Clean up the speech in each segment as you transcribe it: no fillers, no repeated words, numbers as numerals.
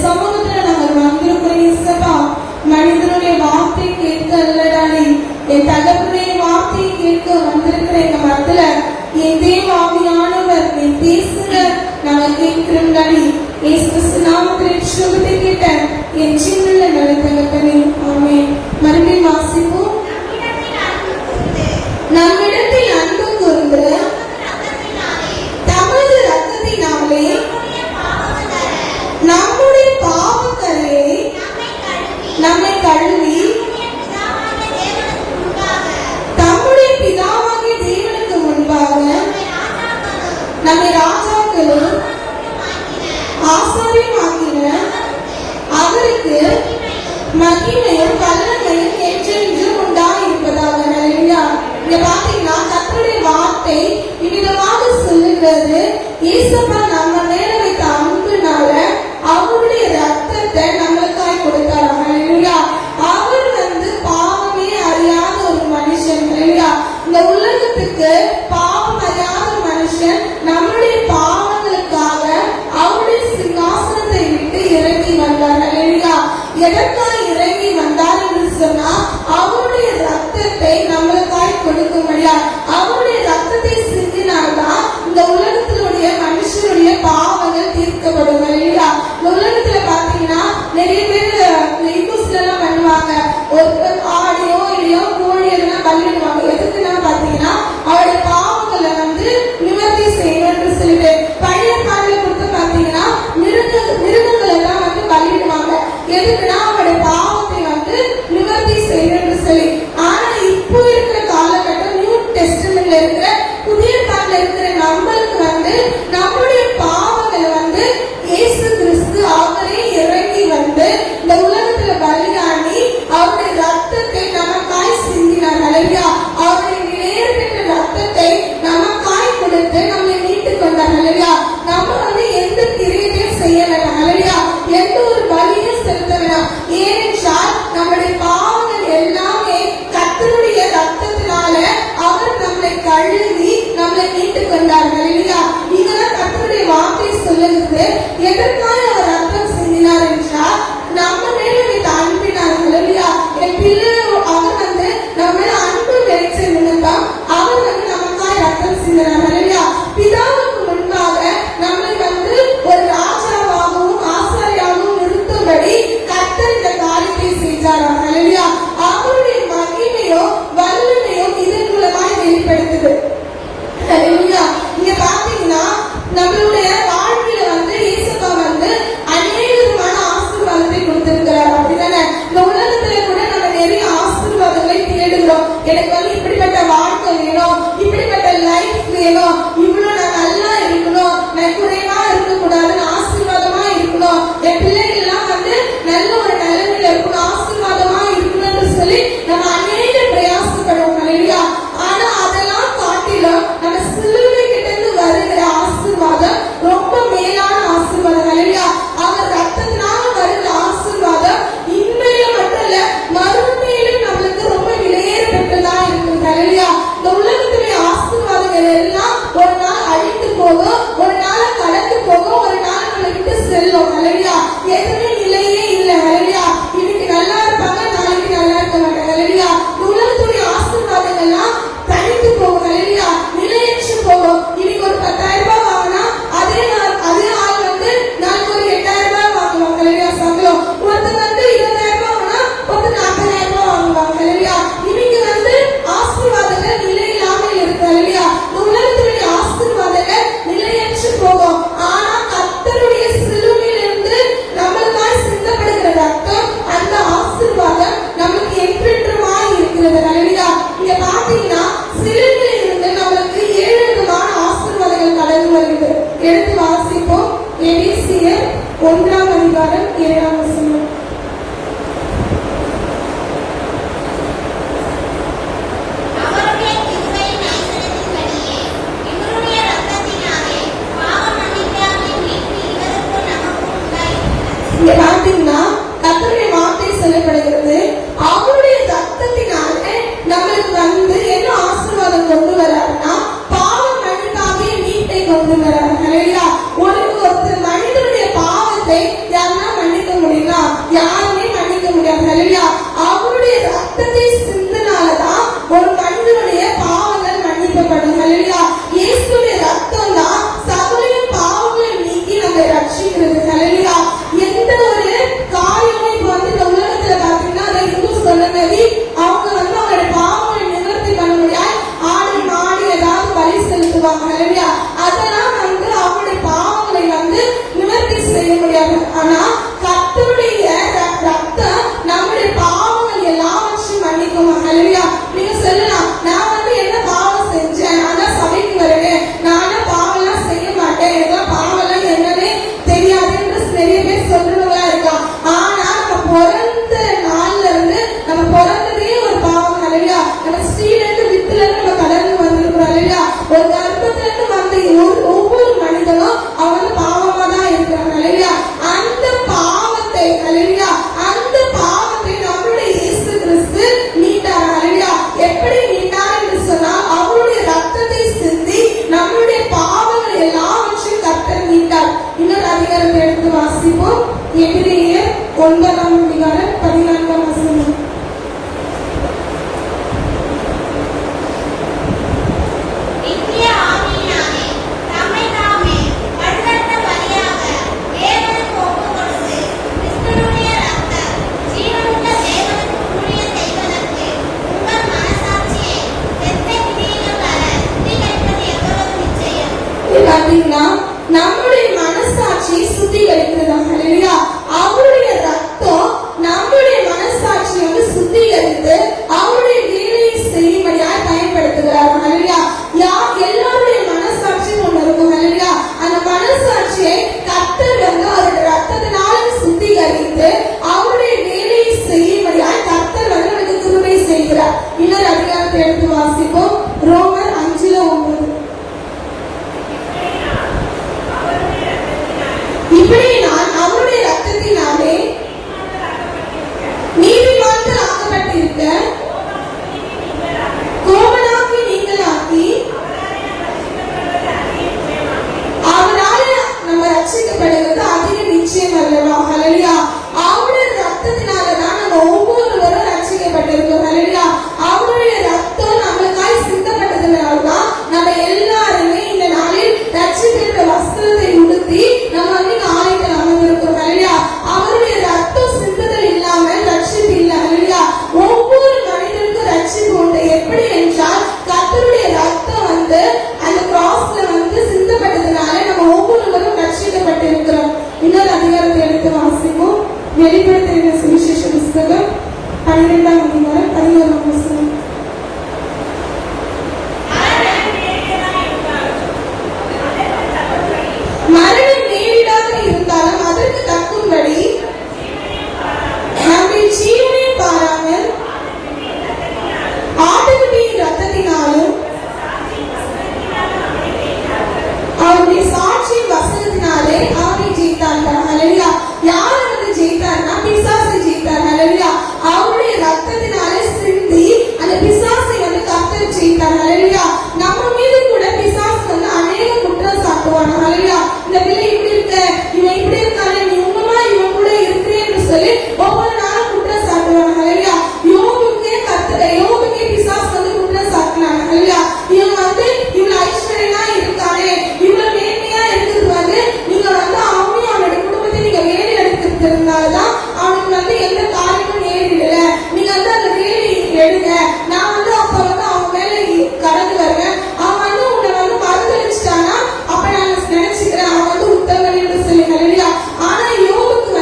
சமூகத்துல நாங்கள் வந்திருக்கிறோம் இயேசப்பா. மனிதனுடைய வார்த்தை கேட்க அல்லடானே, என் தகப்பனுடைய வார்த்தையை கேட்க வந்திருக்கிற எங்க மத்தியில என் தேவ ஆவியானவர் என் பேசுங்க நாங்கள் கேட்கிறோம் டாடி. இயேசு கிறிஸ்து நாமத்தில் சுகத்தை கேட்ட என் சின்ன நல்ல தகப்பனே, ஆமென். மறுபடியும் வாசிப்போம். நம்மிடத்தில் அன்பு கூர்ந்து தமது ரத்தத்தினாலே நம்முடைய பாவக்கரையை நம்மை கழுவி தம்முடைய பிதாவாகிய தேவனுக்கு முன்பாக நம்மை ராஜாக்களும் ஆசாரியமாக்கின அவருக்கு மகிமையும் வல்லமையும் என்றென்றும் உண்டாயிருப்பதாக. ஹல்லேலூயா. இங்க பாத்தீங்கன்னா கர்த்தருடைய வார்த்தை இவ்விதமாக சொல்லுகிறது, இயேசுப்பா நம்ம மேல வைத்த அன்புனால அவருடைய ரத்தத்தை நம்மளுக்காய் கொடுத்தார். ஹல்லேலூயா. அவர் பாவமே அறியாத ஒரு மனுஷன். ஹல்லேலூயா. இந்த உலகத்துக்கு பாவம் அறியாத மனுஷன் நம்முடைய பாவங்களுக்காக அவருடைய சிங்காசனத்தை விட்டு இறங்கி வந்தார். ஹல்லேலூயா. எதற்காக இறங்கி வந்தார் என்று சொன்னா அவருடைய ரத்தத்தை நம்மளுக்காய் கொடுக்கும்படியா. அவருடைய ரத்தத்தை சிந்தினால்தான் இந்த உலகத்தினுடைய மனுஷனுடைய பாவங்கள் தீர்க்கப்படும். ஹல்லேலூயா. இந்த உலகத்துல பாத்தீங்கன்னா நிறைய பேர் இந்துஸ்ல எல்லாம் பண்ணுவாங்க, ஒரு ஆடியோ இல்லையோ கோழி எல்லாம் பலியிடுவாங்க. எதுக்குன்னா பாத்தீங்கன்னா அவருடைய பாவங்களை நிவர்த்தி செய்யணும் என்று சொல்லிட்டு பழைய பாடல கொடுத்து பாத்தீங்கன்னா மிருகங்கள் எல்லாம் பலியிடுவாங்க. எதுக்குன்னா அவருடைய பாவத்தை நிவர்த்தி செய்யணும் என்று சொல்லி. ஆனா இப்போ இருக்கிற காலகட்டம் நியூ டெஸ்டமென்ட்ல இருக்கிற புதிய பாடல இருக்கிற நம்மளுக்கு நம்முடைய பாவங்களை இயேசு கிறிஸ்து அவரே இறங்கி இந்த உலகத்துல பலியாடி அவருடைய ரத்தத்தை நமக்காய் சிந்தினார். ஹல்லேலூயா. அவருடைய விலையேறப்பெற்ற ரத்தத்தை நமக்காய் கொடுத்து நம்மை மீட்டுக் கொண்டார். ஹல்லேலூயா. நம்ம எந்த கிரியையும் செய்யல. ஹல்லேலூயா. எந்த ஒரு பலியும் செலுத்த வேண்டாம். ஏனென்றால் நம்முடைய பாவங்கள் எல்லாமே கர்த்தருடைய ரத்தத்தினால அவர் நம்மை கழுவி நம்மை மீட்டுக் கொண்டார். ஹல்லேலூயா. இதெல்லாம் கர்த்தருடைய வார்த்தை சொல்லுகிறது. எதற்காக அவர் ரத்தம் சிந்தினார் என்றால் நம்ம மேல வைத்த அன்பினார். ஹல்லேலூயா. என் பிள்ளை அவர் நம்ம மேல அன்பு வைத்த நிமித்தம் அவர் நமக்காய் ரத்தம் சிந்தினார். ஹல்லேலூயா. பிதாவுக்கு முன்பாக நம்மை ஒரு ராஜாவாகவும் ஆசாரியாகவும் நிறுத்தும்படி கர்த்தர் இந்த காரியத்தை செய்தார். ஹல்லேலூயா. அவருடைய மகிமையோ வல்லமையோ இதன் மூலமாய் வெளிப்படுத்துது. ஹல்லேலூயா. இங்க பாத்தீங்கன்னா நம்மளுடைய வாழ்க்கையில இயேசுப்பா அநேகமான ஆசீர்வாதத்தை கொடுத்திருக்கிறார். அப்படிதானே? இந்த உலகத்துல கூட நம்ம நிறைய ஆசீர்வாதங்களை தேடுகிறோம். எனக்கு இப்படிப்பட்ட வாழ்க்கை வேணும், இப்படிப்பட்ட லைஃப் வேணும், இவ்வளவு நான் நல்லா இருக்கணும், நான் குறைவா இருக்க கூடாதுன்னு ஆசீர்வாதமா இருக்கணும், என் பிள்ளைகள் எல்லாம் நல்ல ஒரு நிலைமையில இருக்கணும், ஆசீர்வாதமா இருக்கணும்னு சொல்லி நம்ம அநேக பிரயாசப்படுவோம். ஹல்லேலூயா. ஆனா அதெல்லாம் காட்டிலும் நம்ம சிலுவை கிட்ட இருந்து வருகிற ஆசீர்வாதம் ரொம்ப மேலான ஆசீர்வாதம். ஹல்லேலூயா. அவர் ரத்தத்தினால வருகிற ஆசீர்வாதம் இன்மையில மட்டும் இல்ல மறுமையிலும் நம்மளுக்கு ரொம்ப விலையேறப்பட்டதா இருக்கு. ஹல்லேலூயா. இந்த உலகத்துடைய ஆசீர்வாதங்கள் எல்லாம் ஒரு நாள் அழித்து போகும், ஒரு நாள் கடந்து போகும், ஒரு நாள் நம்மளை விட்டு செல்லும். ஹல்லேலூயா. எதுவுமே நிலையே இல்லை. ஹல்லேலூயா. இன்னைக்கு நல்லா இருப்பாங்க, நாளைக்கு நல்லா இருக்க மாட்டாங்க. ஹல்லேலூயா. உலகத்துடைய ஆசீர்வாதங்கள் எல்லாம் தனித்து போகும். ஹல்லேலூயா. நிலையற்று போகும். இன்னைக்கு ஒரு 10,000 ரூபாய் வாங்கினா அதே ஆள் நாளைக்கு ஒரு 8,000 ரூபாய் வாங்குவாங்க. ஹல்லேலூயா. சம்பளம் ஒருத்தர் 20,000 ரூபாய் வாங்கினா ஒருத்தர் 40,000 ரூபாய் வாங்குவாங்க. ஹல்லேலூயா. இன்னைக்கு ஆசீர்வாதங்கள் நிலை இல்லாமல் இருக்கு. ஹல்லேலூயா. உலகத்துடைய ஆசீர்வாதங்கள் நிலையற்று போகும். ஆனா கர்த்தருடைய சிலுவையிலிருந்து நம்மளுக்காய் சிந்தப்படுகிற ரத்தம், அந்த ஆசீர்வாதம் நமக்கு என்றென்றுமாய் இருக்கிறது. ஹல்லேலூயா. இங்க பாத்தீங்கன்னா சிலுவையில இருந்து நம்மளுக்கு 7 விதமான ஆசீர்வாதங்கள் கடந்து வருகிறது. எடுத்து வாசிப்போம். எபேசியர் 1ஆம் அதிகாரம் 7ஆம் வசனம். இங்க பாத்தீங்கன்னா கர்த்தருடைய வார்த்தை சொல்லப்படுகிறது, அவருடைய ரத்தத்தினாலே நம்மளுக்கு என்ன ஆசீர்வாதம் கொண்டு வராருன்னா பாவ மன்னிப்பாகிய மீட்பை கொண்டு வராரு. ஹல்லேலூயா. ஒருத்தர் மனிதனுடைய பாவத்தை யாருன்னா எபிரேயர் 9:14. நம்முடைய மனசாட்சி சுத்திகரிக்கிறதா? ஹல்லேலூயா. அவருடைய ரத்தம் நம்முடைய மனசாட்சி சுத்திகரித்து அவருடைய வேலையை செய்யும்படியாக பயன்படுத்துகிறார். ஹல்லேலூயா. எல்லாருடைய மனசாட்சி ஒண்ணு இருக்கும். ஹல்லேலூயா. அந்த மனசாட்சியை கர்த்தர் அவருடைய ரத்தத்தினால சுத்திகரித்து அவருடைய வேலையை செய்யும்படியாக கர்த்தர் நமக்கு கிருபை செய்கிறார். இன்னொரு அதிகாரத்தை எடுத்து வாசிப்போம். ரோமர் 5:9. இப்படி நான் அவருடைய ரத்தத்தினாலே நீதிமான்கள் ஆக்கப்பட்டிருக்க கோபனாக்கி நீங்களாக்கி அவரால் நம்ம ரட்சிக்கப்படுவது அதிக நிச்சயம் அல்லவா? ஹல்லேலூயா. அவருடைய ரத்தத்தினாலதான் நம்ம ஒவ்வொருவரும் ரட்சிக்கப்பட்டிருக்கோம். ஹல்லேலூயா. அவருடைய ரத்தம் நம்மளுக்காய் சிந்தப்பட்டதுனால்தான் நம்ம எல்லாருமே இந்த நாளில் ரட்சிக்கிற வஸ்திரத்தை உடுத்தி நம்ம ஆலயத்தில் அமர்ந்திருக்கிறோம். ஹல்லேலூயா. அவருடைய ரத்தம் சிந்துதல் இல்லாமல் ரட்சிப்பு இல்லை. ஹல்லேலூயா. ஒவ்வொரு மனிதனுக்கும் ரட்சிப்பு உண்டு. எப்படி என்றால் கர்த்தருடைய ரத்தம் அந்த கிராஸ்ல சிந்தப்பட்டதுனால நம்ம ஒவ்வொருவரும் ரட்சிக்கப்பட்டிருக்கிறோம். இன்னொரு அதிகாரத்தை எடுத்து வாசிப்போம். வெளிப்படுத்தின சுவிசேஷ புஸ்தகம் 12ஆம் அதிகாரம் 11ஆம் வசனம். மரணம் நேரிடாக இருந்தாலும் அதற்கு தக்கும்படி நம்முடைய ஜீவனை பாராமல் ஆட்டுக்குட்டியின் ரத்தத்தினாலும் அவருடைய சாட்சியின் வசனத்தினாலே அவரை ஜெயித்தார்கள். ஹல்லேலூயா. யார் ஜெயித்தார்னா பிசாசை ஜெயித்தார். ஹல்லேலூயா. அவருடைய ரத்தத்தினாலே சிந்தி அந்த பிசாசை கர்த்தர் ஜெயித்தார். ஹல்லேலூயா. நம்ம மீது கூட பிசாசு அநேக குற்றம் சாட்டுவான். ஹல்லேலூயா. இந்த பிள்ளை இப்படி இருக்க, இவன் இப்படி இருக்கானே, நீ உண்மையா இவன் கூட இருக்கிறேன்னு சொல்லி ஒவ்வொரு நாளும் குற்றம் சாட்டுவான். ஹல்லேலூயா. யோபுக்கே பிசாசு குற்றம் சாட்டினாங்க. ஹல்லேலூயா. இவன் இவ்வளவு ஐஸ்வர்யமா இருக்கானே, இவ்வளவு நேர்மையா இருக்கிறது நீங்க அவனையும் அவனுடைய குடும்பத்தை நீங்க வேலை எடுத்திருந்தால்தான் அவனுக்கு எந்த காரியமும் நேரிடல. நீங்க அந்த வேலை எடுங்க. நான் அப்ப அவன் மேல கடந்து வருவேன். அவன் உன்னை மறுதளிச்சுட்டானா அப்ப நான் நினைச்சுக்கிறேன் அவன் உத்தமன்னு சொல்லி. ஹல்லேலூயா. ஆனா யோபுக்கு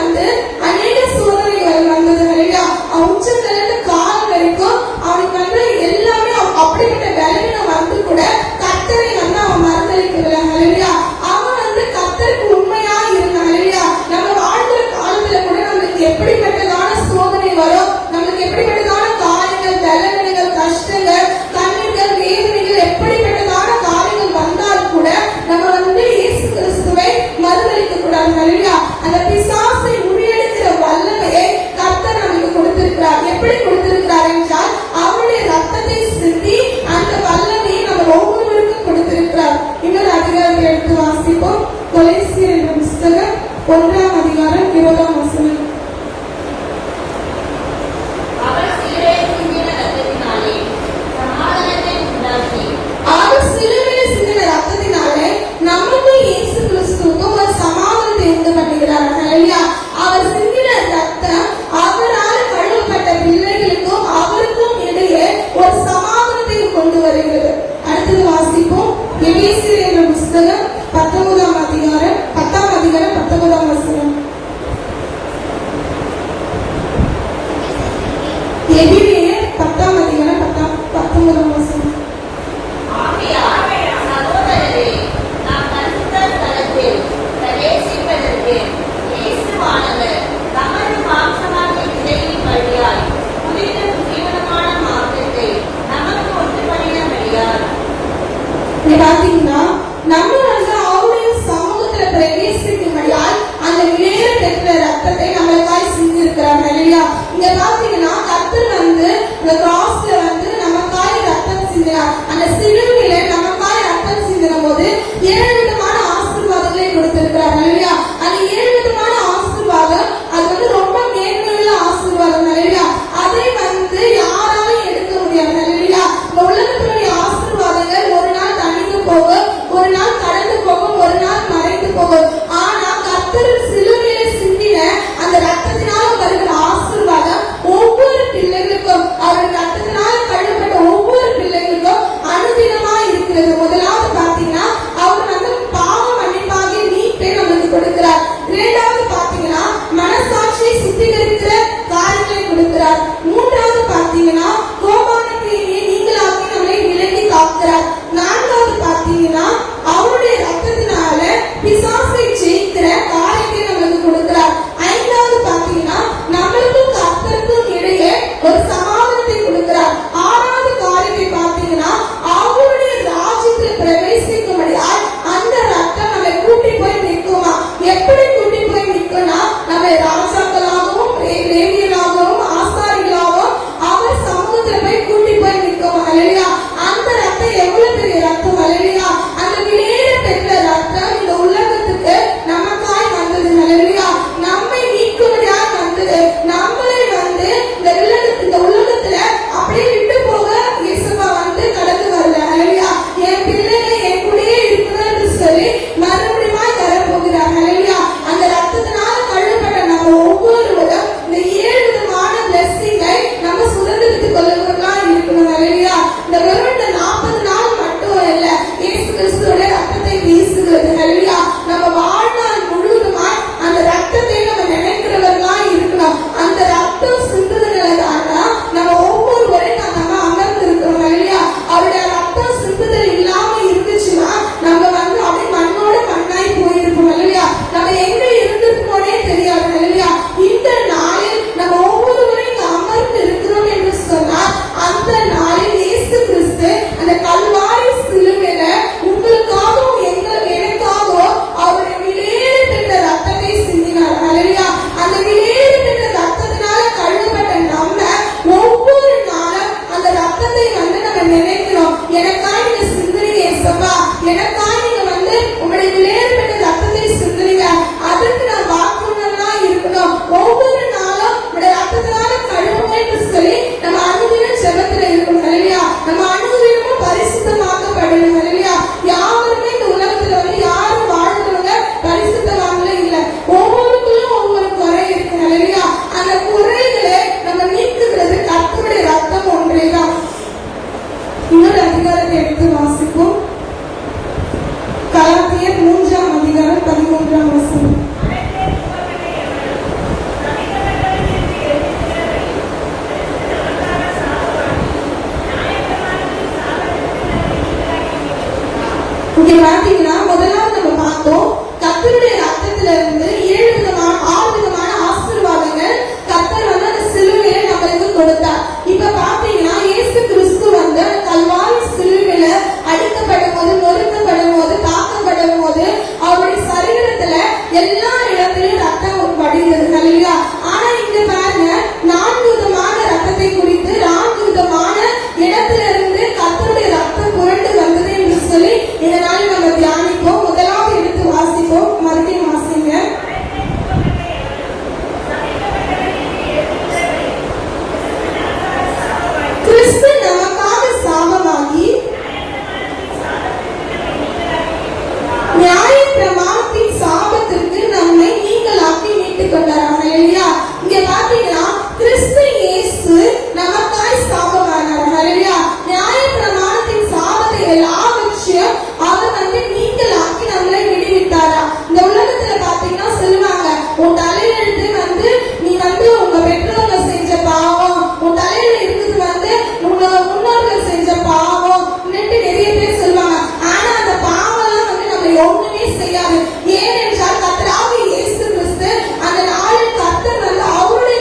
அநேக சோதனைகள் வந்தது. ஹல்லேலூயா. அவன் உச்சத்திலிருந்து கால் வரைக்கும் அவனுக்கு எல்லாமே அப்படிப்பட்ட பலவீனம் கூட கர்த்தரை அவன் மறுதளிக்கவில்லை. ஹல்லேலூயா. அவன் கர்த்தருக்கு உண்மையா இருந்தான். ஹல்லேலூயா. நம்ம வாழ்கிற காலத்துல கூட நம்மளுக்கு எப்படிப்பட்டதான சோதனை வரும், நம்மளுக்கு எப்படிப்பட்டதான காரியங்கள், பலவீனங்கள், கஷ்டங்கள், கண்ணீர்கள், வேதனைகள், எப்படிப்பட்டதான காரியங்கள் வந்தால் கூட நம்ம இயேசு கிறிஸ்துவை மறுதளிக்க கூடாது. ஹல்லேலூயா. அந்த பிசாசை முறியடிக்கிற வல்லமையை கர்த்தர் நமக்கு கொடுத்திருக்கிறார். எப்படி கொடுத்திருக்கிறார் என்றால் அவருடைய ரத்தத்தை சிந்தி அந்த வல்லமையை நம்ம ஒவ்வொருவருக்கும் கொடுத்திருக்கிறார். இன்னொரு அதிகாரத்தை எடுத்து வாசிப்போம். கொலோசியர் என்ற புஸ்தகம் 1ஆம் அதிகாரம் 20ஆம் வசனம். அவர் சிலுவையில் சிந்தின ரத்தத்தினாலே நமக்கு இயேசு கிறிஸ்துவுக்கு ஒரு சமாதானத்தை உண்டு பண்ணுகிறார். ஹல்லேலூயா. அவர் சிந்தின ரத்தம் அவரால் கழுவப்பட்ட பிள்ளைகளுக்கும் அவருக்கும் இடையே ஒரு சமாதானத்தை கொண்டு வருகிறது. அடுத்தது வாசிப்போம். எபேசியர் என்ற புஸ்தகம் 10ஆம் அதிகாரம் 19ஆம் வசனம். கொடுக்கிறார். இரண்டாவது பாத்தீங்கன்னா மனசாட்சியை சுத்திகரிக்கிற காரியங்களை கொடுக்கிறார். மூன்றாவது பாத்தீங்கன்னா கோபானுக்கு நீங்களாக்கி நம்மளை விலக்கி காக்கிறார். நான்காவது பாத்தீங்கன்னா அவருடைய ரத்தத்தினால பிசாசை ஜெயிக்கிற காரியத்தை நமக்கு கொடுக்கிறார். ஐந்தாவது பாத்தீங்கன்னா நம்மளுக்கும் கர்த்தருக்கும் இடையே ஒரு சமாதானத்தை கொடுக்கிறார். ஆறாவது காரியத்தை பாத்தீங்கன்னா அவருடைய ராஜ்யத்தில் பிரவேசிக்கும்படியாய் அந்த ரத்தம் நம்மை கூட்டி போய் நிற்குமா. எப்படி கூட்டி போய் நிற்கும்னா நம்ம ராஜாக்களாகவும் லேவியராகவும் ஆசாரிகளாகவும் அவர் சமூகத்துல போய் கூட்டி போய் நிற்கும். அல்லையா, அந்த ரத்தம் எவ்வளவு பெரிய ரத்தம். அல்லையா, அந்த விலையேற பெற்ற ரத்தம் இந்த உலகத்துக்கு நமக்காய் வந்தது. அல்லையா, நம்மை நீக்கும்படியாக வந்தது. நம்மளை வந்து இந்த உலகத்துல அப்படியே விட்டு போக இயேசுவா வந்து கடந்து வரல. அல்லையா, என் பிள்ளைகள் என் கூடயே இருக்கணும்னு சொல்லி மறுபடியும் வரப்போகிறார். அல்லையா, அந்த ரத்தத்தினால கழுவப்பட்ட நம்ம ஒவ்வொருவரும் இந்த 7 விதமான பிளெஸிங்கை நம்ம சுதந்திரத்துக்கு கொள்ளுவதா இருக்கணும். அல்லையா, இந்த வெறும் 40 நாள் மட்டும் இல்ல, இயேசு கிறிஸ்துவோட ரத்தத்தை வீசுகிறது. அல்லையா, நம்ம வாழ்நாள் முழுவதுமா அந்த ரத்தத்தை நம்ம நினைக்கிறவர்களா இருக்கணும். அந்த ரத்தம் சிந்துதல்தான் நம்ம ஒவ்வொருவரையும் நம்ம அமர்ந்து இருக்கிறோம். அல்லையா, அவருடைய ரத்தம் சிந்துதல் இல்லாம இருந்துச்சுன்னா நம்ம வந்து அப்படியே மண்ணோட மண்ணாய் போயிருப்போம். அல்லையா, நம்ம எங்க இருந்திருப்போனே தெரியாது. அல்லையா, இந்த நாளில் நம்ம ஒவ்வொருவரையும் அமர்ந்து இருக்கிறோம் என்று சொன்னால் அந்த நாளில் இயேசு கிறிஸ்து அந்த கல்வாரி சிலுவையில உங்களுக்காகவும் எனக்காகவும் அவருடைய விலையேற பெற்ற ரத்தத்தை சிந்தினார். அல்லையா, அந்த விலையேற பெற்ற ரத்தத்தினால கழுவப்பட்ட நம்ம ஒவ்வொரு நாளும் அந்த ரத்தத்தை வந்து நம்ம நினைக்கிறோம். எனக்காக நீங்க சிந்தினீங்க ஏசப்பா, எனக்காக நீங்க வந்து உங்களுடைய விலையேற பெற்ற ரத்தத்தை சிந்தினீங்க, அதற்கு நான் வாக்குறுதலா இருக்கணும். ஒவ்வொரு நாளும் உங்களுடைய ரத்தத்தினால கழுவுங்க என்று சொல்லி நம்ம அனுதினம் ஜெபத்துல இருக்கணும். அல்லையா, நம்ம அனுதினமும் பரிசுத்தமாக்கப்படணும். அல்லையா, யாருமே இந்த உலகத்துல வந்து யாரும் வாழ்றவங்க பரிசுத்தவான்களே இல்லை. ஒவ்வொருக்குள்ளும் ஒவ்வொரு குறை இருக்கு. அல்லையா, அந்த குறைகளை நம்ம நீக்குகிறது கர்த்தருடைய ரத்தம் ஒன்றேதான். இன்னொரு அதிகாரத்தை எடுத்து வாசிப்போம். கலாத்தியர் 3ஆம் அதிகாரம் 13ஆம் வசனம். இங்க பாத்தீங்கன்னா முதலாவது நம்ம பார்த்தோம் கர்த்தருடைய ரத்தத்துல இருந்து 6 விதமான ஆசீர்வாதங்கள் கர்த்தர் வந்து அந்த சிலுவையில நம்மளுக்கு கொடுத்தார். இப்ப பாத்தீங்கன்னா இயேசு கிறிஸ்து வந்து கல்வாரி சிலுவையில அடிக்கப்படும் போது, நொறுக்கப்படும் போது, தாக்கப்படும் போது அவருடைய சரீரத்துல எல்லா இடத்திலும் ரத்தம் வடிந்தது. இல்லையா, ஆனா இங்க பாருங்க 4 விதமான ரத்தத்தை குறித்து 4 விதமான இடத்துல இருந்து கர்த்தருடைய ரத்தம் புரண்டு வந்தது என்று சொல்லி இதனால நம்ம தியானிப்போம். முதலாவது எடுத்து வாசிப்போம். மறுபடியும் வாசிங்க. கிறிஸ்து நமக்காக சாபமாகி நியாய பிரமாணத்தின் சாபத்திற்கு நம்மை நீங்களாக்கி மீட்டுக் கொண்டார். இல்லையா, இங்க பாத்தீங்கன்னா கிறிஸ்து இயேசு நமக்காய் சாபமானார். இல்லையா, நியாய பிரமாணத்தின் சாபத்தை எல்லாவற்றையும் அவர் வந்து நீங்களாக்கி நம்மளை விடுவித்தாரா. இந்த உலகத்துல பாத்தீங்கன்னா சொல்லுவாங்க, உன் தலையெழுத்து வந்து நீ வந்து உங்க பெற்றோர்கள் செஞ்ச பாவம், உன் தலையில இருக்குது வந்து உங்க முன்னோர்கள் செஞ்ச பாவம் நிறைய பேர் சொல்லுவாங்க. ஆனா அந்த பாவம் எல்லாம் வந்து நம்ம ஒண்ணுமே செய்யாது. ஏனென்றால் கர்த்தராகிய இயேசு கிறிஸ்து அந்த நாளில் கர்த்தர் வந்து அவருடைய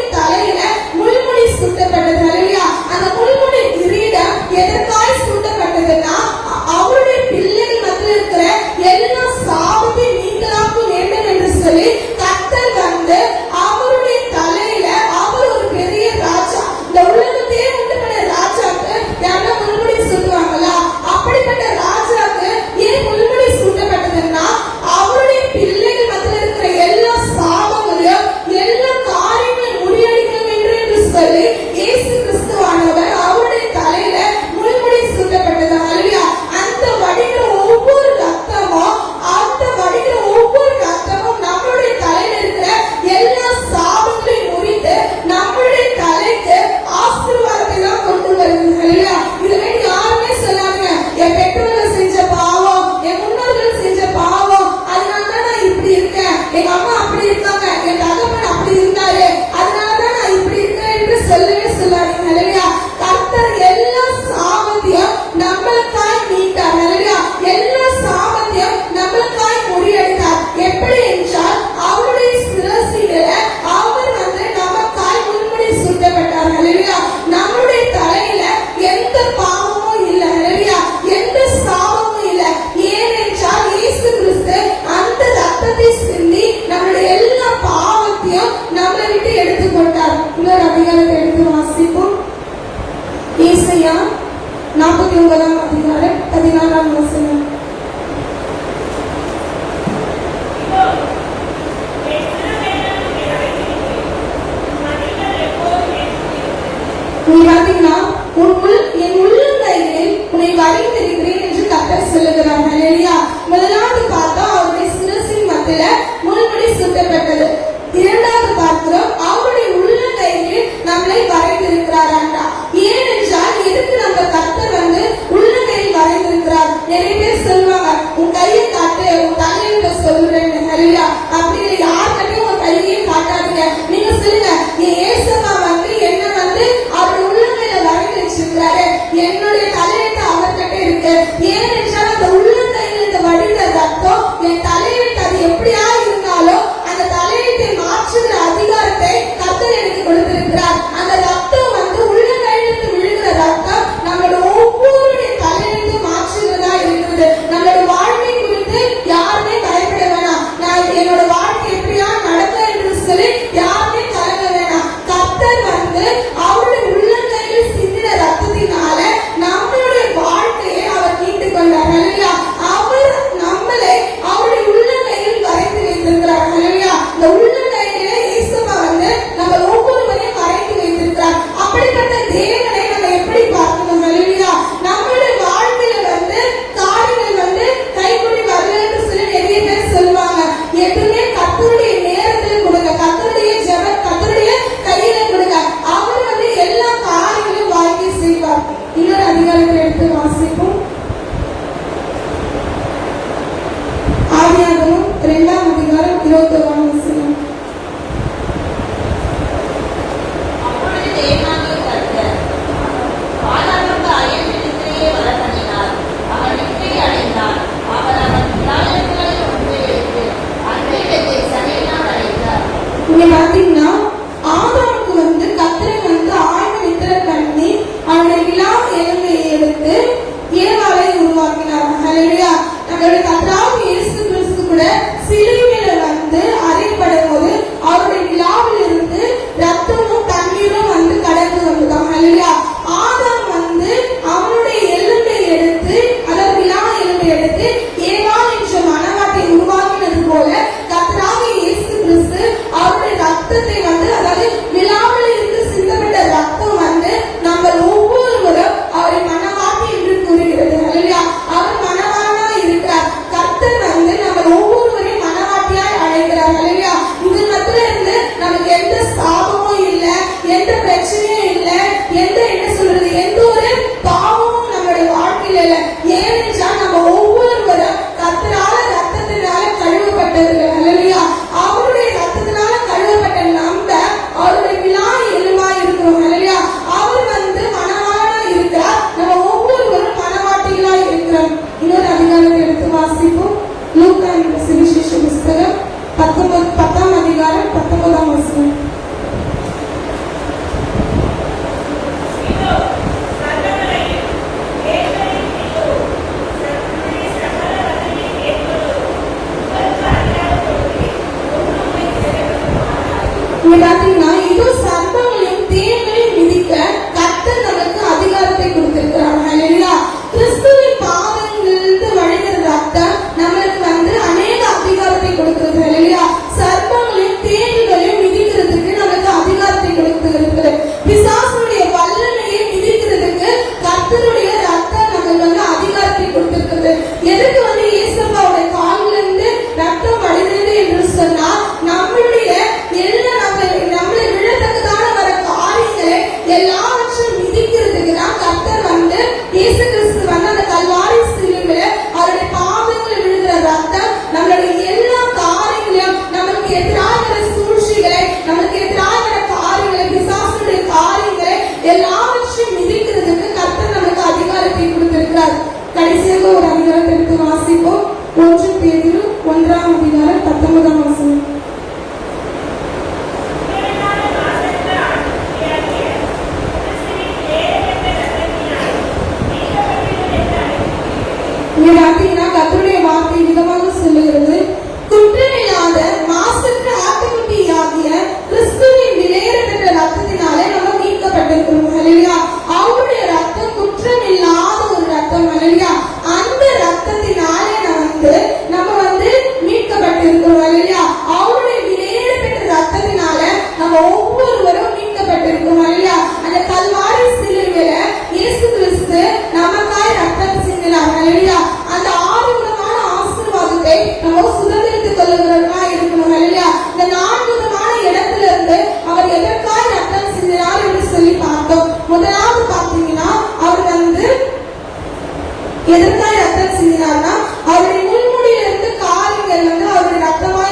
ஹalleluya. அப்படி யார்கிட்டயும் உங்க கையை காட்டாதீங்க. நீங்க சொல்லுங்க, என் இயேசுவா வந்து என்ன வந்து அவர் உள்ளங்கையில வரைந்து வச்சிருக்கிறாரு, என்னுடைய தலையெழுத்து அவர்கிட்ட இருக்கு. ஏனென்றால் அந்த உள்ளங்கையில இந்த வடிந்த ரத்தம் என் தலையெழுத்து அது எப்படியா இருந்தாலும் அந்த தலையெழுத்தை மாற்றுகிற அதிகாரத்தை கர்த்தர் எனக்கு கொடுத்திருக்கிறார். அந்த ரத்தம் வந்து உள்ளங்கையிலிருந்து விழுகிற ரத்தம் நம்மளோட ஒவ்வொருடைய தலையெழுத்து மாற்றுகிறதா இருக்குது. நம்மளோட வாழ்க்கை குறித்து யாருமே பயப்பட வேணாம். நான் என்னோட வாழ்க்கை எப்படியா நடக்க என்று சொல்லி யாருமே கலங்க வேணாம். கர்த்தர் வந்து அவருடைய உள்ளங்கையில் சிந்தின ரத்தத்தினால நம்மளுடைய வாழ்க்கையை அவர் மீட்டுக் கொண்டார். ஹalleluya. அவர் நம்மளை அவருடைய உள்ளங்கையில் வரைந்து வைத்திருக்கிறார். ஹalleluya. இந்த உள்ளங்கையிலே இயேசுவா வந்து நம்ம ஒவ்வொருவரையும் வரைந்து வைத்திருக்கிறார். அப்படிப்பட்ட தேவனை நம்ம எப்படி பார்க்கணும்? ஹalleluya. நம்மளுடைய வாழ்க்கையில வந்து காரியங்கள் வந்து கைகூடி வரலன்னு சொல்லி நிறைய பேர் சொல்லுவாங்க. எதுவுமே கர்த்தருடைய நேரத்தில் கொடுங்க, கர்த்தருடைய ஜெபம் கர்த்தருடைய கையில கொடுங்க. அவர் வந்து எல்லா காரியங்களும் வாங்கி செய்வார். இன்னொரு அதிகாரத்தை எடுத்து வாசிப்போம். ஆதியாகமம் 2ஆம் அதிகாரம் 21ஆம் வசனம். அப்பொழுது தேவனாகிய கர்த்தர் ஆதாமுக்கு அயன் நித்திரையை வரப்பண்ணினார். அவன் நித்திரை அடைந்தான். அவர் அவன் விலாயங்களில் ஒன்றை எடுத்து அந்த இடத்தை சதையினால் அடைத்தார். இங்க பாத்தீங்கன்னா ஆதாமுக்கு வந்து கர்த்தர் வந்து ஆழ்ந்த நித்திரை பண்ணி அவனுடைய விலா எலும்பை எடுத்து ஏவாளை உருவாக்கினார். ஹalleluya. நம்மளுடைய கர்த்தராகிய இயேசு கிறிஸ்து கூட சிலுவையில வந்து அறையப்படும் போது அவருடைய விலாவில் இருந்து ரத்தமும் தண்ணீரும் வந்து கடந்து வந்ததாம். ஹalleluya. ஆதாம் வந்து அவனுடைய எலும்பை எடுத்து, அதாவது விலா எலும்பை எடுத்து ஏவாள் என்ற மனவாட்டை உருவாக்கினது போல கர்த்தராகிய இயேசு கிறிஸ்து அவருடைய ரத்தத்தை வந்து, அதாவது விலாவில் இருந்து சிந்தப்பட்ட ரத்தம் வந்து நம்ம ஒவ்வொருவரும் அவரை மனவாட்டி என்று கூறுகிறது. ஹalleluya. அவர் மனவாளனா இருக்கிறார். கர்த்தர் வந்து நம்ம ஒவ்வொருவரையும் மனவாட்டியாய் அழைக்கிறார். ஹalleluya. இந்த மத்தியில இருந்து நமக்கு எந்த சாபமும் இல்ல, எந்த பிரச்சனையும் இல்ல, எந்த என்ன சொல்றது, எந்த ஒரு பாவமும் நம்மளுடைய வாழ்க்கையில இல்ல. ஏனென்றால் நம்ம ஒவ்வொருவரும் கர்த்தரால ரத்தத்தினால கழுவப்பட்டவர்கள். ஹalleluya. அவருடைய ரத்தத்தினால கழுவப்பட்ட நம்ம அவருடைய விலா எலும்பாய் இருக்கிறோம். ஹalleluya. அவர் வந்து மனவாளனா இருக்கிறார். நம்ம ஒவ்வொருவரும் மனவாட்டிகளாய் இருக்கிறோம். இன்னொரு அதிகாரத்தை எடுத்து வாசிப்போம். லூக்கா என்ற சுவிசேஷ புஸ்தகம் 10ஆம் அதிகாரம் 19ஆம் வசனம். இங்க பாத்தீங்கன்னா இதோ சர்ப்பங்களையும் தேள்களையும் மிதிக்க கர்த்தர் நமக்கு அதிகாரத்தை கொடுத்திருக்கிறார். ஹalleluya. கிறிஸ்துவின் பாதங்களிலிருந்து வழிகிற ரத்தம் நம்மளுக்கு வந்து அநேக அதிகாரத்தை கொடுக்கிறது. ஹalleluya. சர்ப்பங்களையும் தேள்களையும் மிதிக்கிறதுக்கு நமக்கு அதிகாரத்தை கொடுத்திருக்கிறது. பிசாசுடைய வல்லமையை மிதிக்கிறதுக்கு கர்த்தருடைய ரத்தம் நமக்கு வந்து அதிகாரத்தை கொடுத்திருக்கிறது. எதுக்கு வந்து இயேசுவோட காலில் இருந்து ரத்தம் வழிகிறது என்று சொன்னா நம்மளுடைய எல்லா நம்மளை விழத்தக்கதான வர காரியங்களை எல்லாவற்றையும் மிதிக்கிறதுக்கு தான் கர்த்தர் வந்து இயேசு கிறிஸ்து வந்து அந்த கல்வாரி சிலுவையில அவருடைய பாதங்களில் விழுகிற ரத்தம் நம்மளுடைய எல்லா காரியங்களையும், நமக்கு எதிராகிற சூழ்ச்சிகளை, நமக்கு எதிராகிற காரியங்களை, பிசாசுடைய காரியங்களை எல்லாவற்றையும் மிதிக்கிறதுக்கு கர்த்தர் நமக்கு அதிகாரத்தை கொடுத்திருக்கிறார். கடைசியாக ஒரு அதிகாரத்தை எடுத்து வாசிப்போம். 1 பேதுரு 1ஆம் அதிகாரம் 19ஆம் வசனம். இங்க பாத்தீங்கன்னா கர்த்தருடைய வார்த்தை விதமாக சொல்லுகிறது, குற்றமில்லாத மாசற்ற ஆட்டுக்குட்டி ஆகிய கிறிஸ்துவின் விலையேறப்பட்ட ரத்தத்தினாலே நம்ம மீட்கப்பட்டிருக்கிறோம். ஹalleluya. அவருடைய ரத்தம் குற்றமில்லாத ஒரு ரத்தம். ஹalleluya. அந்த ரத்தத்தினாலே நம்ம வந்து மீட்கப்பட்டிருக்கிறோம். ஹalleluya. அவருடைய விலையேறப்பட்ட ரத்தத்தினால நம்ம ஒவ்வொருவரும் மீட்கப்பட்டிருக்கிறோம். ஹalleluya. அந்த கல்வாரி சிலுவையில இயேசு கிறிஸ்து நமக்காய் ரத்தம் சிந்தினார். ஹalleluya. அந்த ஆறுவிதமான ஆசீர்வாதத்தை நம்ம சுதந்திரித்துக் கொள்ளுகிறவர்களா இருக்கணும். ஹalleluya. இந்த 4 விதமான இடத்துல இருந்து அவர் எதற்காய் ரத்தம் சிந்தினார் என்று சொல்லி பார்த்தோம். முதலாவது பாத்தீங்கன்னா அவர் வந்து எதற்காய் ரத்தம் சிந்தினார்னா அவருடைய முன்முடியிலிருந்து காரியங்கள் வந்து அவருடைய ரத்தமா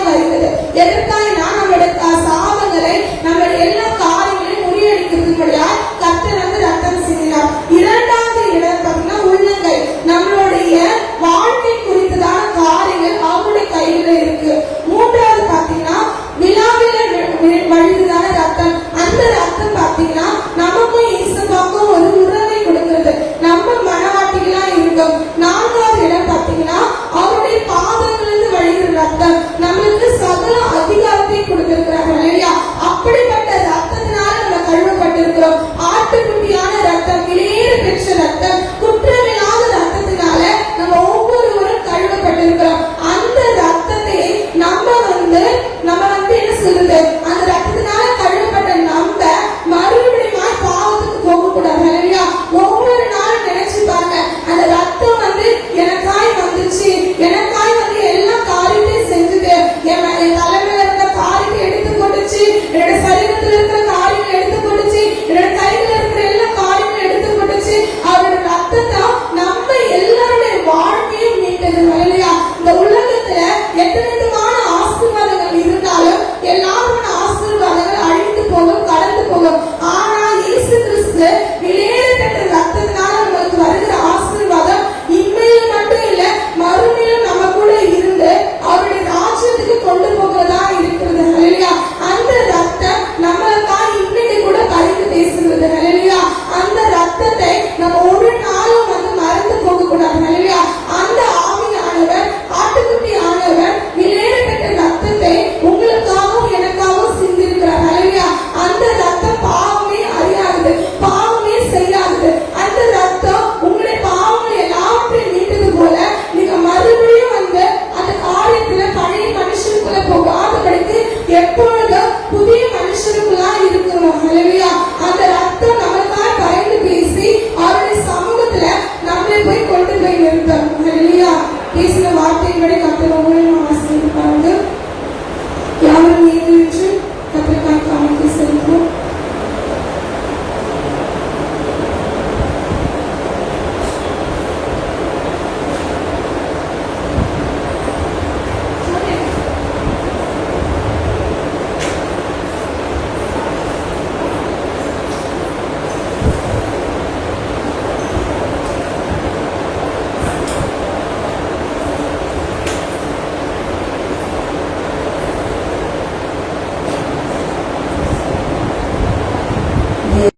எப்பொழுதும் புதிய மனுஷனுக்குள்ளா இருக்கணும். ஹல்லேலூயா. அந்த ரத்தம் நமக்காக பரிந்து பேசி அவருடைய சமூகத்துல நம்மளை போய் கொண்டு போய் நிறுத்தணும். ஹல்லேலூயா. பேசின வார்த்தையின்படி கர்த்தர் உங்களை ஆசீர்வதிப்பார்.